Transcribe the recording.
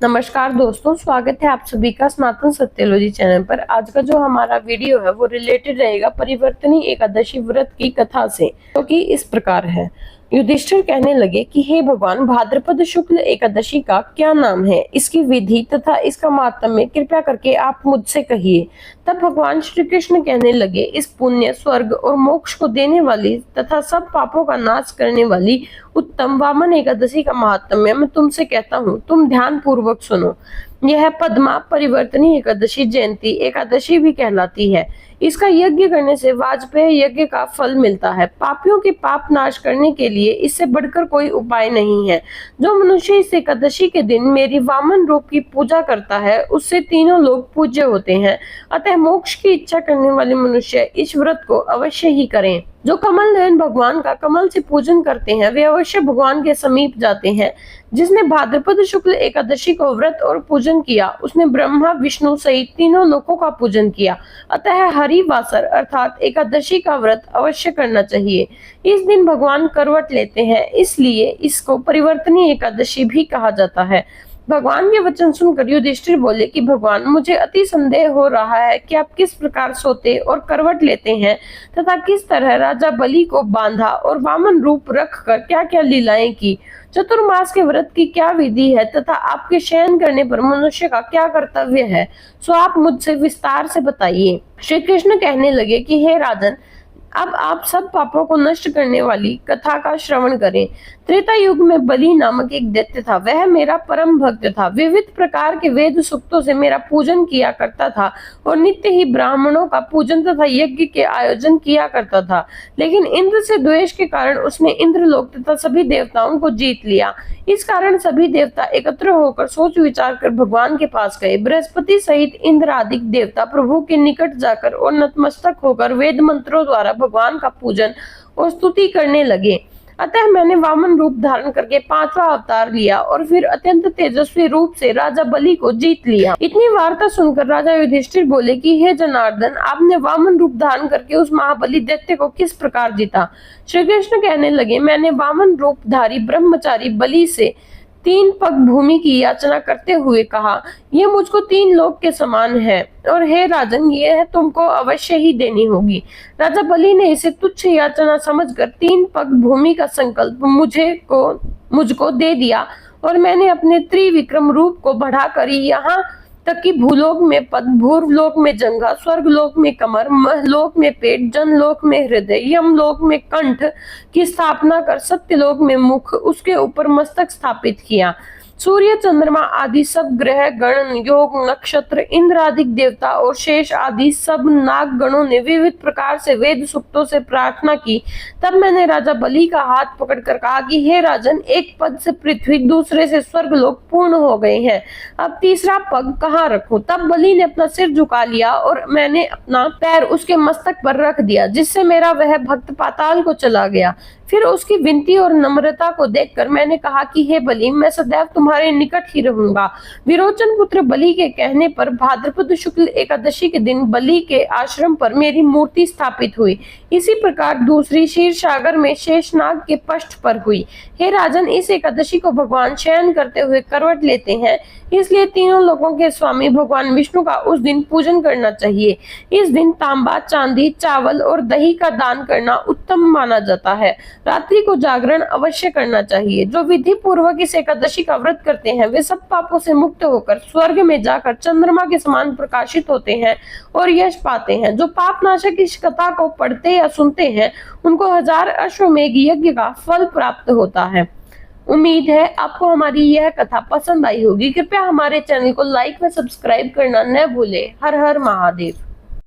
नमस्कार दोस्तों, स्वागत है आप सभी का सनातन सत्यलॉजी चैनल पर। आज का जो हमारा वीडियो है वो रिलेटेड रहेगा परिवर्तनी एकादशी व्रत की कथा से, जो कि इस प्रकार है। युधिष्ठिर कहने लगे कि हे भगवान, भाद्रपद शुक्ल एकादशी का क्या नाम है, इसकी विधि तथा इसका माहात्म्य कृपया करके आप मुझसे कहिए। तब भगवान श्री कृष्ण कहने लगे, इस पुण्य, स्वर्ग और मोक्ष को देने वाली तथा सब पापों का नाश करने वाली उत्तम वामन एकादशी का महात्म्य मैं तुमसे कहता हूँ, तुम ध्यान पूर्वक सुनो। यह पद्मा परिवर्तनी एकादशी जयंती एकादशी भी कहलाती है। इसका यज्ञ करने से वाजपेय यज्ञ का फल मिलता है। पापियों के पाप नाश करने के लिए इससे बढ़कर कोई उपाय नहीं है। जो मनुष्य इस एकादशी के दिन मेरी वामन रूप की पूजा करता है, उससे तीनों लोग पूज्य होते हैं। अतः मोक्ष की इच्छा करने वाले मनुष्य इस व्रत को अवश्य ही करें। जो कमल नयन भगवान का कमल से पूजन करते हैं, वे अवश्य भगवान के समीप जाते हैं। जिसने भाद्रपद शुक्ल एकादशी को व्रत और पूजन किया, उसने ब्रह्मा विष्णु सहित तीनों लोकों का पूजन किया। अतः हरिवासर अर्थात एकादशी का व्रत अवश्य करना चाहिए। इस दिन भगवान करवट लेते हैं, इसलिए इसको परिवर्तनी एकादशी भी कहा जाता है। भगवान के वचन सुनकर युधिष्ठिर बोले कि भगवान, मुझे अति संदेह हो रहा है कि आप किस प्रकार सोते और करवट लेते हैं तथा किस तरह राजा बलि को बांधा और वामन रूप रखकर क्या क्या लीलाएं की। चतुर्मास के व्रत की क्या विधि है तथा आपके शयन करने पर मनुष्य का क्या कर्तव्य है, सो आप मुझसे विस्तार से बताइए। श्री कृष्ण कहने लगे कि हे राजन, अब आप सब पापों को नष्ट करने वाली कथा का श्रवण करें। त्रेता युग में बलि नामक एक दैत्य था। वह मेरा परम भक्त था। विविध प्रकार के वेद सूक्तों से मेरा पूजन किया करता था और नित्य ही ब्राह्मणों का पूजन तथा यज्ञ के आयोजन किया करता था। लेकिन इंद्र से द्वेष के कारण उसने इंद्रलोक तथा सभी देवताओं को जीत लिया। इस कारण सभी देवता एकत्र होकर सोच विचार कर भगवान के पास गए। बृहस्पति सहित इंद्र आदि देवता प्रभु के निकट जाकर और नतमस्तक होकर वेद मंत्रों द्वारा भगवान का पूजन और स्तुति करने लगे। अतः मैंने वामन रूप धारण करके पांचवा अवतार लिया और फिर अत्यंत तेजस्वी रूप से राजा बलि को जीत लिया। इतनी वार्ता सुनकर राजा युधिष्ठिर बोले कि हे जनार्दन, आपने वामन रूप धारण करके उस महाबली दैत्य को किस प्रकार जीता। श्री कृष्ण कहने लगे, मैंने वामन रूपधारी ब्रह्मचारी बलि से 3 पग भूमि की याचना करते हुए कहा, यह मुझको 3 लोक के समान है और हे राजन, यह तुमको अवश्य ही देनी होगी। राजा बलि ने इसे तुच्छ याचना समझकर 3 पग भूमि का संकल्प मुझको दे दिया और मैंने अपने त्रिविक्रम रूप को बढ़ाकर यहाँ तक कि भूलोक में पद, भूर्लोक में जंघा, स्वर्गलोक में कमर, महलोक में पेट, जनलोक में हृदय, यमलोक में कंठ की स्थापना कर सत्यलोक में मुख, उसके ऊपर मस्तक स्थापित किया। सूर्य, चंद्रमा आदि सब ग्रह गण, योग, नक्षत्र, इंद्र आदि देवता और शेष आदि सब नाग गणों ने विविध प्रकार से वेद सूक्तों से प्रार्थना की। तब मैंने राजा बलि का हाथ पकड़कर कहा कि हे राजन, एक पद से पृथ्वी, दूसरे से स्वर्गलोक पूर्ण हो गए हैं। अब तीसरा पग कहाँ रखूं? तब बलि ने अपना सिर झुका लिया और मैंने अपना पैर उसके मस्तक पर रख दिया, जिससे मेरा वह भक्त पाताल को चला गया। फिर उसकी विनती और नम्रता को देखकर मैंने कहा कि हे बलि, मैं सदैव तुम्हारे निकट ही रहूंगा। विरोचन पुत्र बलि के कहने पर भाद्रपद शुक्ल एकादशी के दिन बलि के आश्रम पर मेरी मूर्ति स्थापित हुई। इसी प्रकार दूसरी क्षीरसागर में शेषनाग के पष्ठ पर हुई। हे राजन, इस एकादशी को भगवान शयन करते हुए करवट लेते हैं, इसलिए तीनों लोगों के स्वामी भगवान विष्णु का उस दिन पूजन करना चाहिए। इस दिन तांबा, चांदी, चावल और दही का दान करना उत्तम माना जाता है। रात्रि को जागरण अवश्य करना चाहिए। जो विधि पूर्वक इस एकादशी का व्रत करते हैं, वे सब पापों से मुक्त होकर स्वर्ग में जाकर चंद्रमा के समान प्रकाशित होते हैं और यश पाते हैं। जो पाप नाशक इस कथा को पढ़ते या सुनते हैं, उनको 1000 अश्वमेघ यज्ञ का फल प्राप्त होता है। उम्मीद है आपको हमारी यह कथा पसंद आई होगी। कृपया हमारे चैनल को लाइक व सब्सक्राइब करना न भूलें। हर हर महादेव।